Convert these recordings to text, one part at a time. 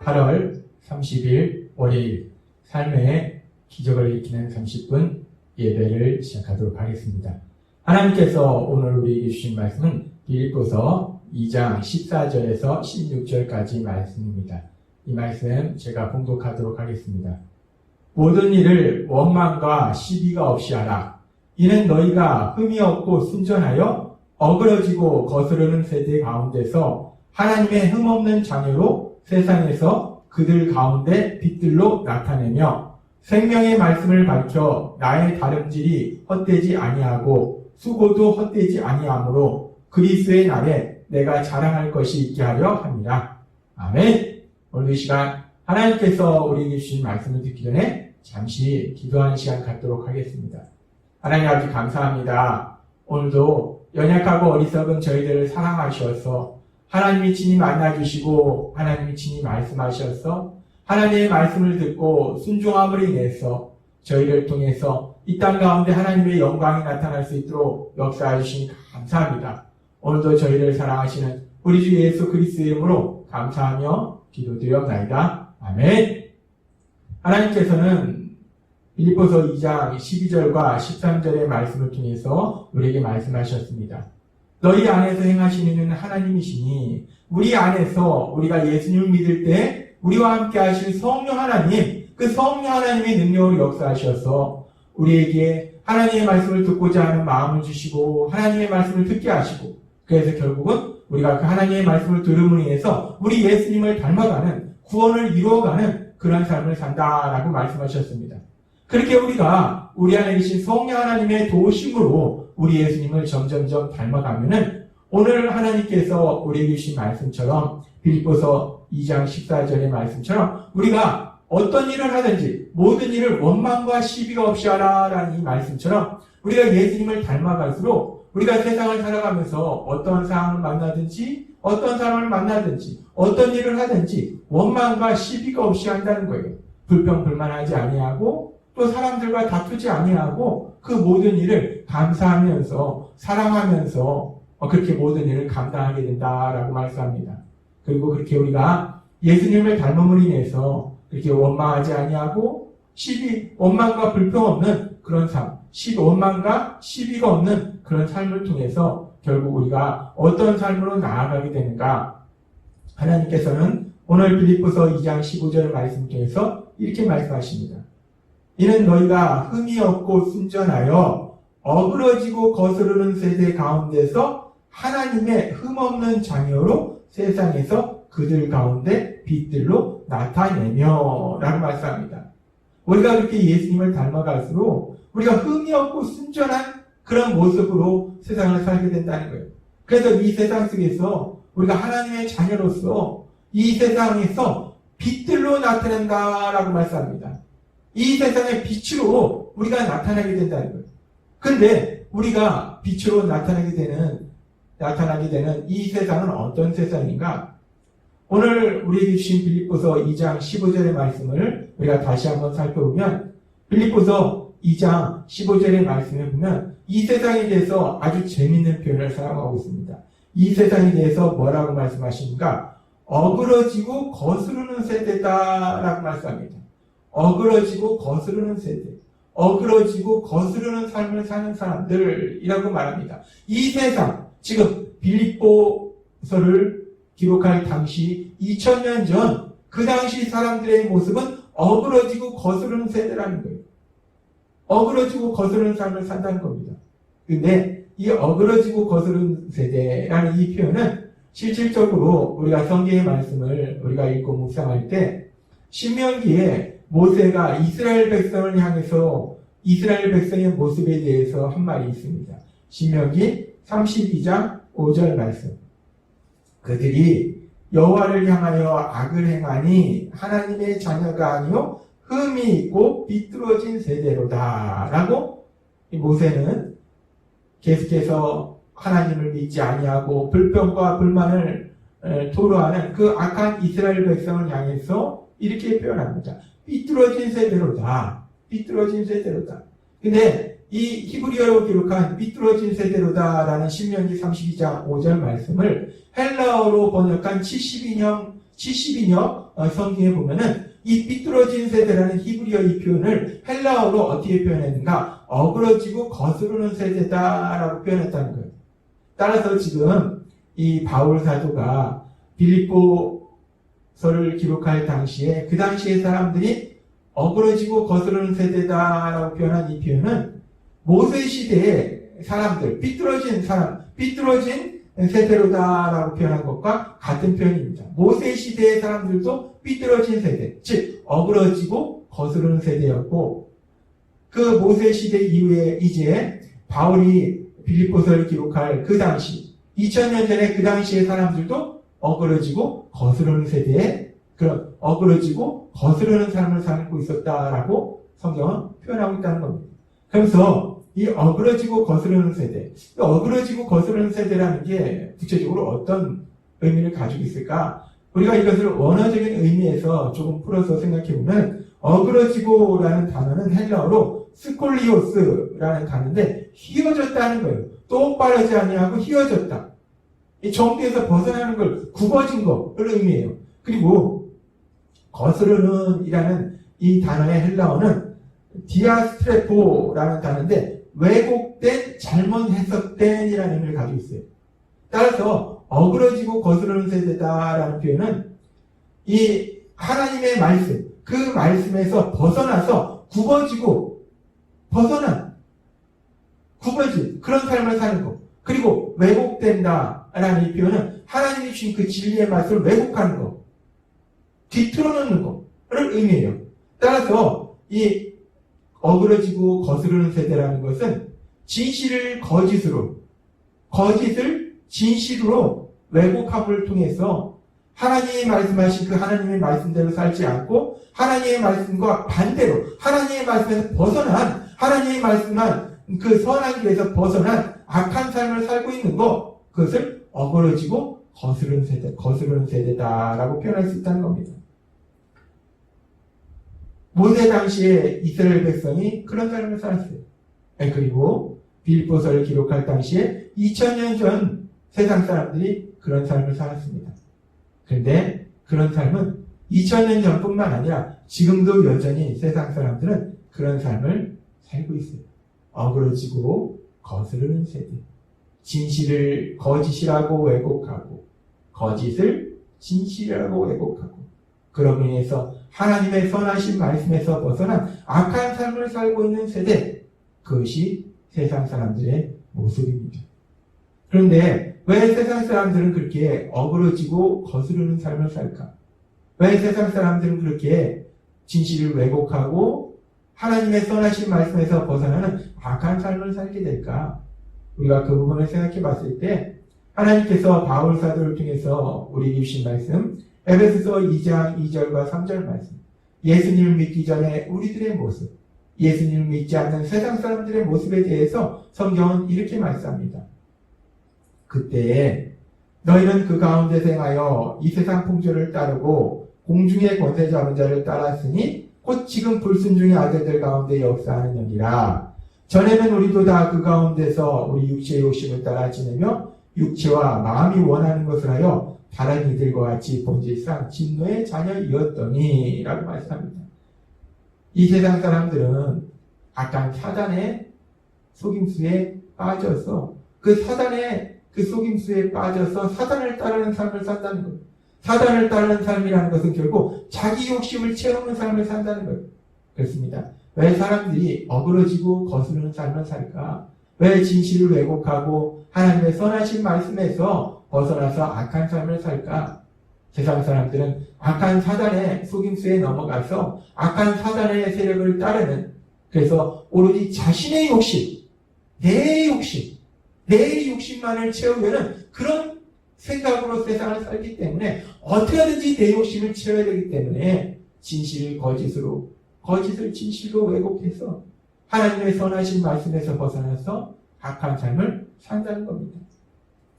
8월 30일 월요일 삶의 기적을 익히는 30분 예배를 시작하도록 하겠습니다. 하나님께서 오늘 우리에게 주신 말씀은 빌립보서 2장 14절에서 16절까지 말씀입니다. 이 말씀 제가 봉독하도록 하겠습니다. 모든 일을 원망과 시비가 없이 하라. 이는 너희가 흠이 없고 순전하여 어그러지고 거스르는 세대 가운데서 하나님의 흠없는 자녀로 세상에서 그들 가운데 빛들로 나타내며 생명의 말씀을 밝혀 나의 다름질이 헛되지 아니하고 수고도 헛되지 아니하므로 그리스도의 날에 내가 자랑할 것이 있게 하려 합니다. 아멘. 오늘 이 시간 하나님께서 우리에게 주신 말씀을 듣기 전에 잠시 기도하는 시간 갖도록 하겠습니다. 하나님 아버지 감사합니다. 오늘도 연약하고 어리석은 저희들을 사랑하셔서 하나님이 친히 만나주시고 하나님이 친히 말씀하셔서 하나님의 말씀을 듣고 순종함으로 인해서 저희를 통해서 이 땅 가운데 하나님의 영광이 나타날 수 있도록 역사해 주시니 감사합니다. 오늘도 저희를 사랑하시는 우리 주 예수 그리스도의 이름으로 감사하며 기도드렸나이다. 아멘. 하나님께서는 빌립보서 2장 12절과 13절의 말씀을 통해서 우리에게 말씀하셨습니다. 너희 안에서 행하시는 이는 하나님이시니 우리 안에서 우리가 예수님을 믿을 때 우리와 함께 하실 성령 하나님, 그 성령 하나님의 능력을 역사하셔서 우리에게 하나님의 말씀을 듣고자 하는 마음을 주시고 하나님의 말씀을 듣게 하시고 그래서 결국은 우리가 그 하나님의 말씀을 들음으로 인해서 우리 예수님을 닮아가는 구원을 이루어가는 그런 삶을 산다라고 말씀하셨습니다. 그렇게 우리가 우리 안에 계신 성령 하나님의 도우심으로 우리 예수님을 점점점 닮아가면은 오늘 하나님께서 우리에게 주신 말씀처럼 빌립보서 2장 14절의 말씀처럼 우리가 어떤 일을 하든지 모든 일을 원망과 시비가 없이 하라라는 이 말씀처럼 우리가 예수님을 닮아갈수록 우리가 세상을 살아가면서 어떤 상황을 만나든지 어떤 사람을 만나든지 어떤 일을 하든지 원망과 시비가 없이 한다는 거예요. 불평불만하지 아니하고 또 사람들과 다투지 아니하고 그 모든 일을 감사하면서 사랑하면서 그렇게 모든 일을 감당하게 된다라고 말씀합니다. 그리고 그렇게 우리가 예수님을 닮음으로 인해서 그렇게 원망하지 아니하고 원망과 불평 없는 그런 삶, 원망과 시비가 없는 그런 삶을 통해서 결국 우리가 어떤 삶으로 나아가게 되는가? 하나님께서는 오늘 빌립보서 2장 15절 말씀 통해서 이렇게 말씀하십니다. 이는 너희가 흠이 없고 순전하여 어그러지고 거스르는 세대 가운데서 하나님의 흠없는 자녀로 세상에서 그들 가운데 빛들로 나타내며 라고 말씀합니다. 우리가 그렇게 예수님을 닮아갈수록 우리가 흠이 없고 순전한 그런 모습으로 세상을 살게 된다는 거예요. 그래서 이 세상 속에서 우리가 하나님의 자녀로서 이 세상에서 빛들로 나타낸다라고 말씀합니다. 이 세상의 빛으로 우리가 나타나게 된다는 거예요. 근데 우리가 빛으로 나타나게 되는 이 세상은 어떤 세상인가? 오늘 우리에게 주신 빌립보서 2장 15절의 말씀을 우리가 다시 한번 살펴보면 빌립보서 2장 15절의 말씀을 보면 이 세상에 대해서 아주 재미있는 표현을 사용하고 있습니다. 이 세상에 대해서 뭐라고 말씀하십니까? 어그러지고 거스르는 세대다라고 말씀합니다. 어그러지고 거스르는 세대, 어그러지고 거스르는 삶을 사는 사람들이라고 말합니다. 이 세상, 지금 빌립보서를 기록할 당시 2000년 전 그 당시 사람들의 모습은 어그러지고 거스르는 세대라는 거예요. 어그러지고 거스르는 삶을 산다는 겁니다. 근데 이 어그러지고 거스르는 세대라는 이 표현은 실질적으로 우리가 성경의 말씀을 우리가 읽고 묵상할 때 신명기에 모세가 이스라엘 백성을 향해서 이스라엘 백성의 모습에 대해서 한 말이 있습니다. 신명기 32장 5절 말씀. 그들이 여호와를 향하여 악을 행하니 하나님의 자녀가 아니요 흠이 있고 비뚤어진 세대로다 라고 모세는 계속해서 하나님을 믿지 아니하고 불평과 불만을 토로하는 그 악한 이스라엘 백성을 향해서 이렇게 표현합니다. 삐뚤어진 세대로다. 삐뚤어진 세대로다. 근데 이 히브리어로 기록한 삐뚤어진 세대로다라는 신명기 32장 5절 말씀을 헬라어로 번역한 72년 70인여 성경에 보면은 이 삐뚤어진 세대라는 히브리어 이 표현을 헬라어로 어떻게 표현했는가? 어그러지고 거스르는 세대다라고 표현했다는 거예요. 따라서 지금 이 바울 사도가 빌립보서를 기록할 당시에 그 당시의 사람들이 어그러지고 거스르는 세대다라고 표현한 이 표현은 모세 시대의 사람들, 삐뚤어진 사람, 삐뚤어진 세대로다라고 표현한 것과 같은 표현입니다. 모세 시대의 사람들도 삐뚤어진 세대, 즉 어그러지고 거스르는 세대였고 그 모세 시대 이후에 이제 바울이 빌립보서를 기록할 그 당시 2000년 전에 그 당시의 사람들도 어그러지고 거스르는 세대에 그런 어그러지고 거스르는 삶을 살고 있었다라고 성경은 표현하고 있다는 겁니다. 그래서 이 어그러지고 거스르는 세대, 어그러지고 거스르는 세대라는 게 구체적으로 어떤 의미를 가지고 있을까? 우리가 이것을 원어적인 의미에서 조금 풀어서 생각해보면 어그러지고라는 단어는 헬라어로 스콜리오스라는 단어인데 휘어졌다는 거예요. 똑바르지 아니하고 휘어졌다. 이 정비에서 벗어나는 걸 굽어진 거를 의미해요. 그리고 거스르는 이라는 이 단어의 헬라어는 디아스트레포라는 단어인데 왜곡된, 잘못 해석된 이라는 의미를 가지고 있어요. 따라서 어그러지고 거스르는 세대다라는 표현은 이 하나님의 말씀, 그 말씀에서 벗어나서 굽어지고 굽어진 그런 삶을 사는 거. 그리고 왜곡된다라는 이 표현은 하나님이 주신 그 진리의 말씀을 왜곡하는 거, 뒤틀어놓는 거를 의미해요. 따라서 이 어그러지고 거스르는 세대라는 것은 진실을 거짓을 진실로 왜곡함을 통해서 하나님이 말씀하신 그 하나님의 말씀대로 살지 않고 하나님의 말씀과 반대로 하나님의 말씀에서 벗어난 하나님의 말씀한 그 선한 길에서 벗어난 악한 삶을 살고 있는 것, 그것을 어그러지고 거스르는 세대다라고 표현할 수 있다는 겁니다. 모세 당시에 이스라엘 백성이 그런 삶을 살았어요. 그리고 빌립보서를 기록할 당시에 2000년 전 세상 사람들이 그런 삶을 살았습니다. 그런데 그런 삶은 2000년 전뿐만 아니라 지금도 여전히 세상 사람들은 그런 삶을 살고 있어요. 어그러지고 거스르는 세대. 진실을 거짓이라고 왜곡하고 거짓을 진실이라고 왜곡하고 그러므로 인해서 하나님의 선하신 말씀에서 벗어난 악한 삶을 살고 있는 세대, 그것이 세상 사람들의 모습입니다. 그런데 왜 세상 사람들은 그렇게 어그러지고 거스르는 삶을 살까? 왜 세상 사람들은 그렇게 진실을 왜곡하고 하나님의 선하신 말씀에서 벗어나는 악한 삶을 살게 될까? 우리가 그 부분을 생각해 봤을 때 하나님께서 바울 사도를 통해서 우리에게 주신 말씀, 에베소서 2장 2절과 3절 말씀, 예수님을 믿기 전에 우리들의 모습, 예수님을 믿지 않는 세상 사람들의 모습에 대해서 성경은 이렇게 말씀합니다. 그때에 너희는 그 가운데서 행하여 이 세상 풍조를 따르고 공중의 권세 잡은 자를 따랐으니 곧 지금 불순종의 아들들 가운데 역사하는 영이라. 전에는 우리도 다 그 가운데서 우리 육체의 욕심을 따라 지내며 육체와 마음이 원하는 것을 하여 다른 이들과 같이 본질상 진노의 자녀이었더니 라고 말씀합니다. 이 세상 사람들은 악한 사단의 속임수에 빠져서 그 사단의 그 속임수에 빠져서 사단을 따르는 삶을 산다는 거예요. 사단을 따르는 삶이라는 것은 결국 자기 욕심을 채우는 삶을 산다는 거예요. 그렇습니다. 왜 사람들이 어그러지고 거스르는 삶을 살까? 왜 진실을 왜곡하고 하나님의 선하신 말씀에서 벗어나서 악한 삶을 살까? 세상 사람들은 악한 사단의 속임수에 넘어가서 악한 사단의 세력을 따르는, 그래서 오로지 자신의 욕심, 내 욕심만을 채우려는 그런 생각으로 세상을 살기 때문에 어떻게 하든지 내 욕심을 채워야 되기 때문에 진실을 거짓으로, 거짓을 진실로 왜곡해서 하나님의 선하신 말씀에서 벗어나서 악한 삶을 산다는 겁니다.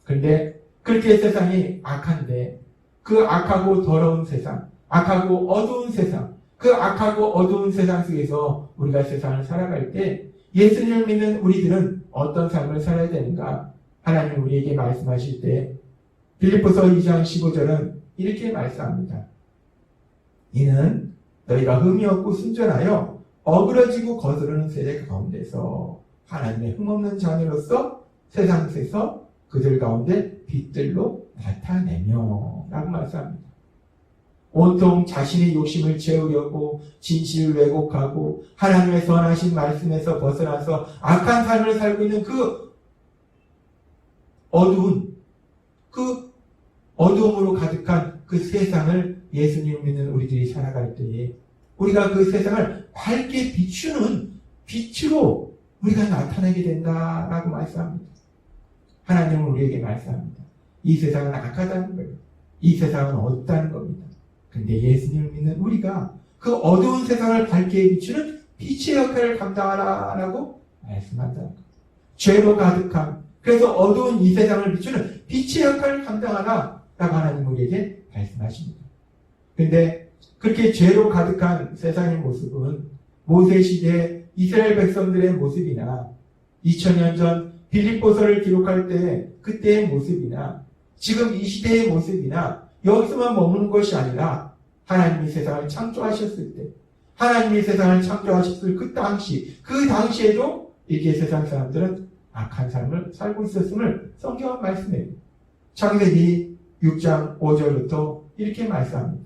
그런데 그렇게 세상이 악한데 그 악하고 더러운 세상, 악하고 어두운 세상, 그 악하고 어두운 세상 속에서 우리가 세상을 살아갈 때 예수님을 믿는 우리들은 어떤 삶을 살아야 되는가? 하나님 우리에게 말씀하실 때 빌립보서 2장 15절은 이렇게 말씀합니다. 이는 너희가 흠이 없고 순전하여 어그러지고 거스르는 세대 가운데서 하나님의 흠없는 자녀로서 세상에서 그들 가운데 빛들로 나타내며 라고 말씀합니다. 온통 자신의 욕심을 채우려고 진실을 왜곡하고 하나님의 선하신 말씀에서 벗어나서 악한 삶을 살고 있는 그 어두움으로 가득한 그 세상을 예수님을 믿는 우리들이 살아갈 때에 우리가 그 세상을 밝게 비추는 빛으로 우리가 나타나게 된다라고 말씀합니다. 하나님은 우리에게 말씀합니다. 이 세상은 악하다는 거예요. 이 세상은 어둡다는 겁니다. 그런데 예수님을 믿는 우리가 그 어두운 세상을 밝게 비추는 빛의 역할을 감당하라라고 말씀한다는 거예요. 죄로 가득한 그래서 어두운 이 세상을 비추는 빛의 역할을 감당하라라고 하나님 우리에게 말씀하십니다. 그런데 그렇게 죄로 가득한 세상의 모습은 모세 시대 이스라엘 백성들의 모습이나 2000년 전 빌립보서를 기록할 때 그때의 모습이나 지금 이 시대의 모습이나 여기서만 머무는 것이 아니라 하나님이 세상을 창조하셨을 때 하나님이 세상을 창조하셨을 그 당시에도 이렇게 세상 사람들은 악한 삶을 살고 있었음을 성경은 말씀해요. 창세기 6장 5절부터 이렇게 말씀합니다.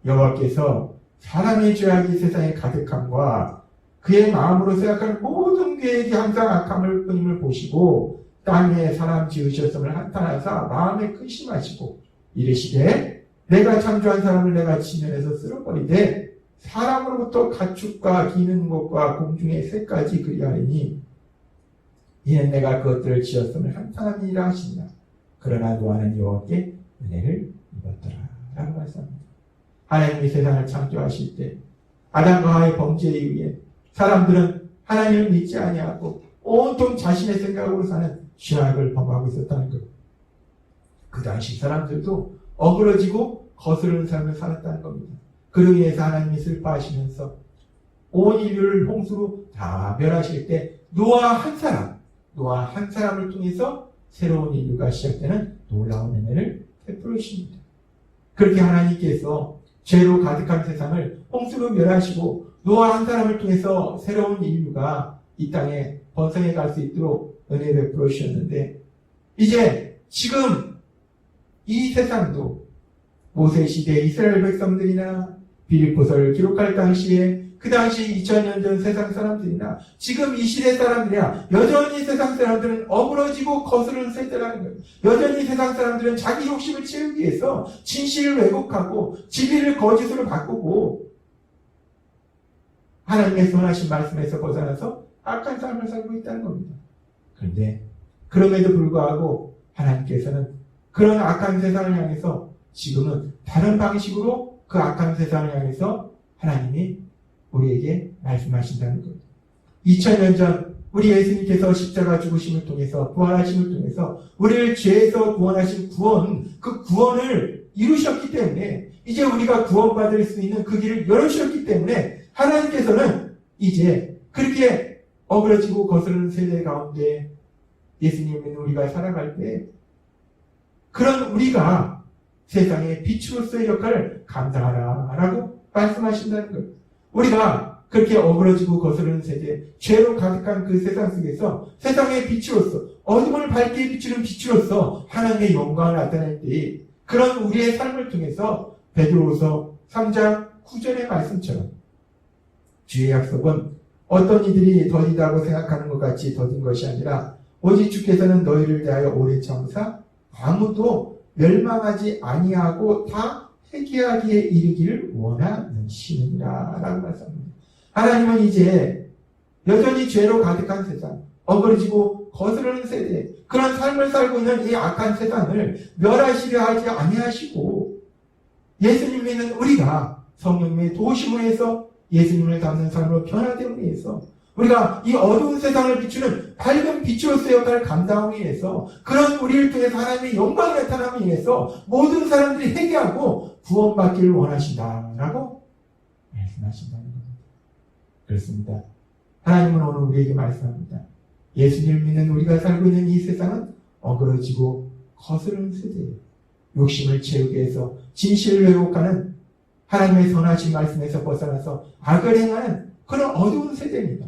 여호와께서 사람의 죄악이 세상에 가득함과 그의 마음으로 생각하는 모든 계획이 항상 악함을 뿐임을 보시고 땅에 사람 지으셨음을 한탄하사 마음에 근심하시고 이르시되 내가 창조한 사람을 내가 지면에서 쓸어버리되 사람으로부터 가축과 기는 것과 공중의 새까지 그리하리니 이는 내가 그것들을 지었음을 한탄함이라 하시니라. 그러나 노아는 여호와께 은혜를 입었더라 라고 말씀합니다. 하나님이 세상을 창조하실 때 아담과 하와의 범죄에 의해 사람들은 하나님을 믿지 아니하고 온통 자신의 생각으로 사는 죄악을 범하고 있었다는 것. 그 당시 사람들도 어그러지고 거스르는 삶을 살았다는 겁니다. 그로 인해서 하나님이 슬퍼하시면서 온 인류를 홍수로 다 멸하실 때 노아 한 사람을 통해서 새로운 인류가 시작되는 놀라운 은혜를 베풀으십니다. 그렇게 하나님께서 죄로 가득한 세상을 홍수로 멸하시고 노아 한 사람을 통해서 새로운 인류가 이 땅에 번성해 갈 수 있도록 은혜 베풀어 주셨는데 이제 지금 이 세상도 모세 시대 이스라엘 백성들이나 빌립보서를 기록할 당시에 그 당시 2000년 전 세상 사람들이나 지금 이 시대 사람들이나 여전히 세상 사람들은 어그러지고 거스르는 세대라는 거예요. 여전히 세상 사람들은 자기 욕심을 채우기 위해서 진실을 왜곡하고 진리를 거짓으로 바꾸고 하나님의 선하신 말씀에서 벗어나서 악한 삶을 살고 있다는 겁니다. 그런데 그럼에도 불구하고 하나님께서는 그런 악한 세상을 향해서 지금은 다른 방식으로 그 악한 세상을 향해서 하나님이 우리에게 말씀하신다는 겁니다. 2000년 전 우리 예수님께서 십자가 죽으심을 통해서 부활하심을 통해서 우리를 죄에서 구원하신 그 구원을 이루셨기 때문에 이제 우리가 구원받을 수 있는 그 길을 열어주셨기 때문에 하나님께서는 이제 그렇게 어그러지고 거스르는 세대 가운데 예수님은 우리가 살아갈 때 그런 우리가 세상의 빛으로서의 역할을 감당하라라고 말씀하신다는 거예요. 우리가 그렇게 어그러지고 거스르는 세대, 죄로 가득한 그 세상 속에서 세상의 빛으로서 어둠을 밝게 비추는 빛으로서 하나님의 영광을 나타낼 때 그런 우리의 삶을 통해서 베드로후서 3장 9절의 말씀처럼 주의 약속은 어떤 이들이 더디다고 생각하는 것 같이 더딘 것이 아니라 오직 주께서는 너희를 대하여 오래 참으사 아무도 멸망하지 아니하고 다 회개하기에 이르기를 원하시느니라 라고 말씀합니다. 하나님은 이제 여전히 죄로 가득한 세상, 어그러지고 거스르는 세대, 그런 삶을 살고 있는 이 악한 세상을 멸하시려 하지 아니하시고 예수님 믿는 우리가 성령님의 도우심을 해서 예수님을 닮는 삶으로 변화되기 위해서 우리가 이 어두운 세상을 비추는 밝은 빛으로서의 역할을 감당하기 위해서 그런 우리를 통해서 하나님의 영광이 나타나기 위해서 모든 사람들이 회개하고 구원받기를 원하신다라고 말씀하신다는 겁니다. 그렇습니다. 하나님은 오늘 우리에게 말씀합니다. 예수님을 믿는 우리가 살고 있는 이 세상은 어그러지고 거스르는 세대예요. 욕심을 채우게 해서 진실을 왜곡하는 하나님의 선하신 말씀에서 벗어나서 악을 행하는 그런 어두운 세대입니다.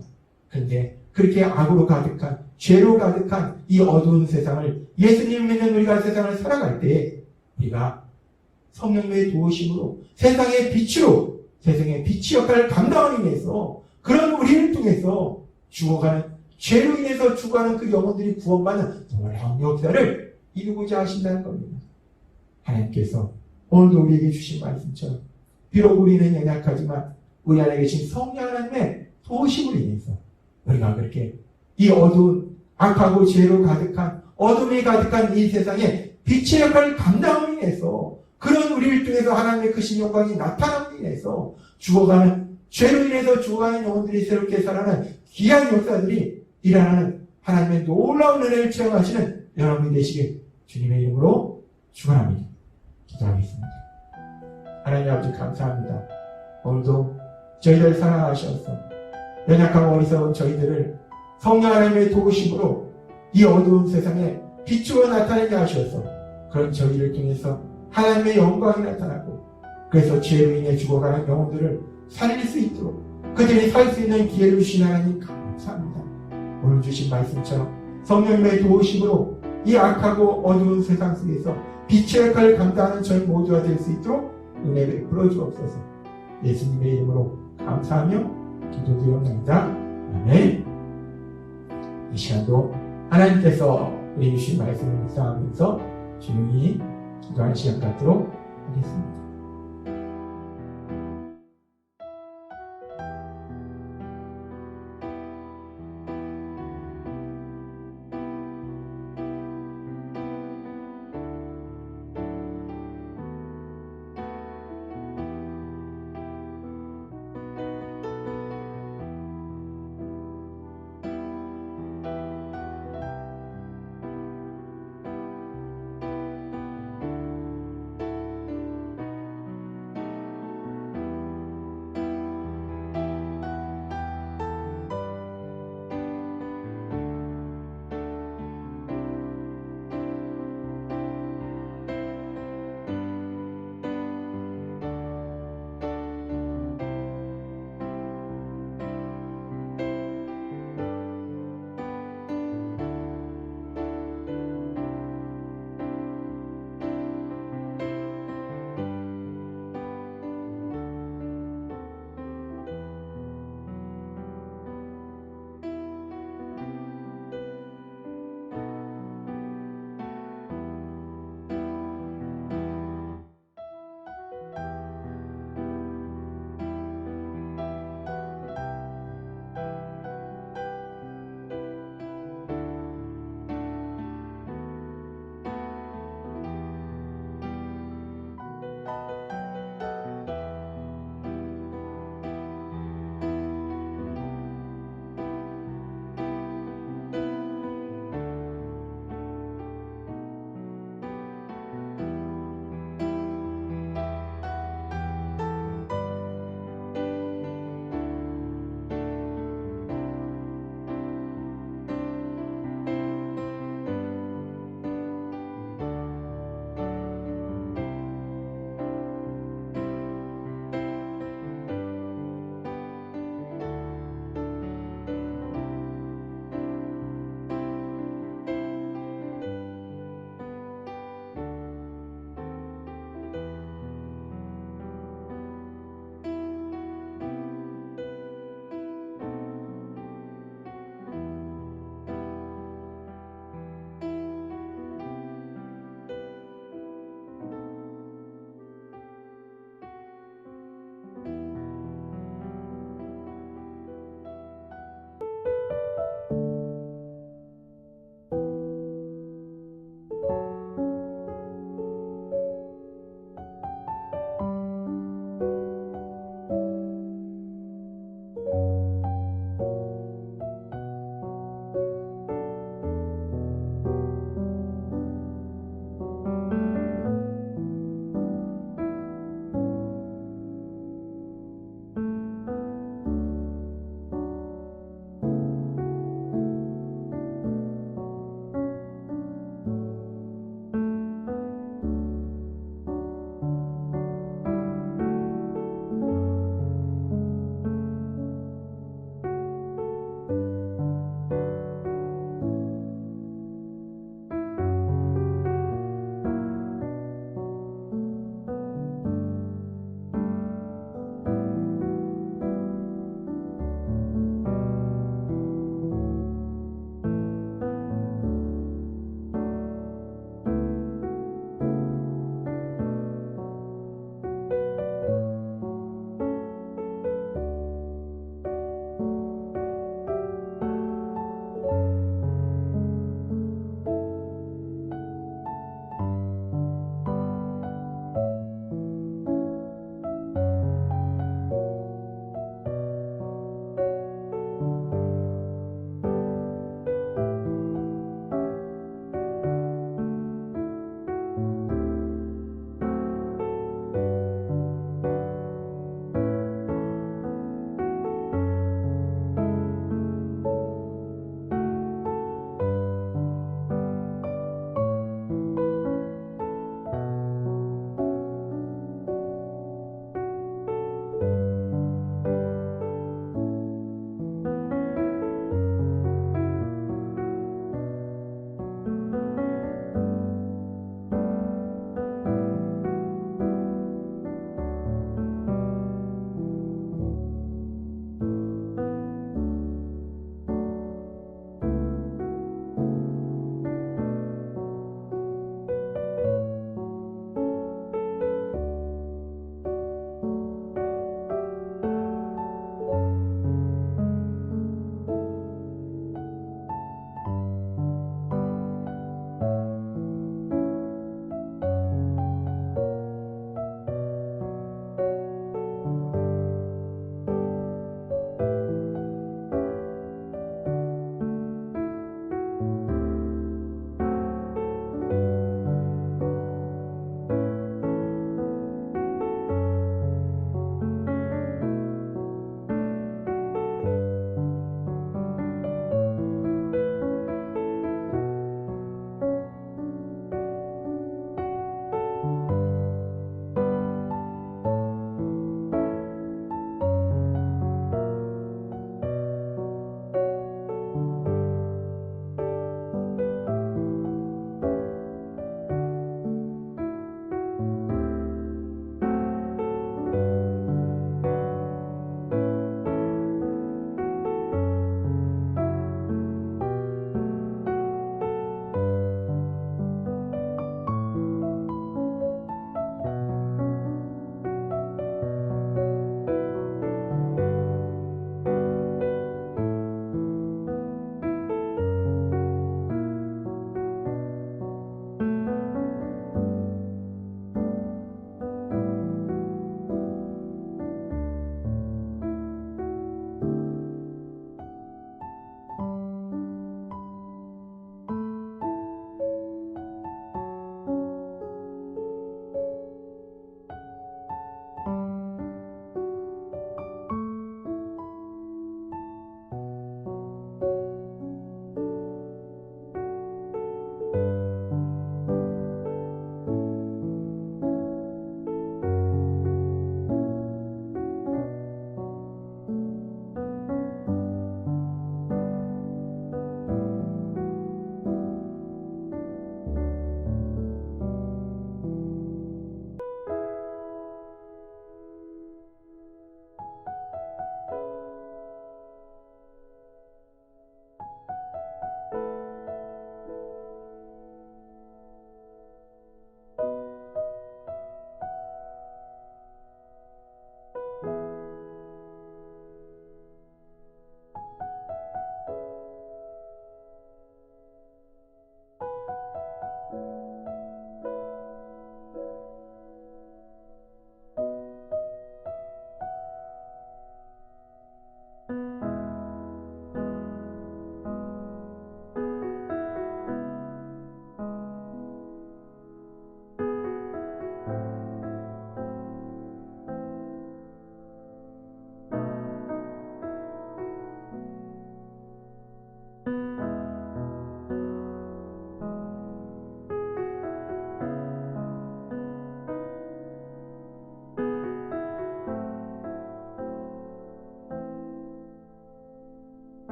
그런데 그렇게 악으로 가득한, 죄로 가득한 이 어두운 세상을, 예수님 믿는 우리가 세상을 살아갈 때 우리가 성령의 도우심으로 세상의 빛으로, 세상의 빛의 역할을 감당하기 위해서 그런 우리를 통해서 죽어가는, 죄로 인해서 죽어가는 그 영혼들이 구원받는 놀라운 역사를 이루고자 하신다는 겁니다. 하나님께서 오늘도 우리에게 주신 말씀처럼 비록 우리는 연약하지만 우리 안에 계신 성령 하나님의 도우심으로 인해서 우리가 그렇게 이 어두운 악하고 죄로 가득한, 어둠이 가득한 이 세상에 빛의 역할을 감당하기 위해서, 그런 우리를 통해서 하나님의 크신 영광이 나타나기 위해서 죽어가는, 죄로 인해서 죽어가는 영혼들이 새롭게 살아나는 귀한 역사들이 일어나는 하나님의 놀라운 은혜를 체험하시는 여러분이 되시길 주님의 이름으로 축원합니다. 기도하겠습니다. 하나님 아버지 감사합니다. 오늘도 저희들 사랑하셔서 연약하고 어리석은 저희들을 성령 하나님의 도우심으로 이 어두운 세상에 빛으로 나타나게 하셔서 그런 저희를 통해서 하나님의 영광이 나타나고, 그래서 죄로 인해 죽어가는 영혼들을 살릴 수 있도록 그들이 살 수 있는 기회를 주신 하나님 감사합니다. 오늘 주신 말씀처럼 성령의 도우심으로 이 악하고 어두운 세상 속에서 빛의 역할을 감당하는 저희 모두가 될 수 있도록 은혜를 베풀어 주옵소서. 예수님의 이름으로 감사하며 기도드립니다. 아멘. 이 시간도 하나님께서 우리 주신 말씀을 묵상하면서 조용히 기도하는 시간 갖도록 하겠습니다.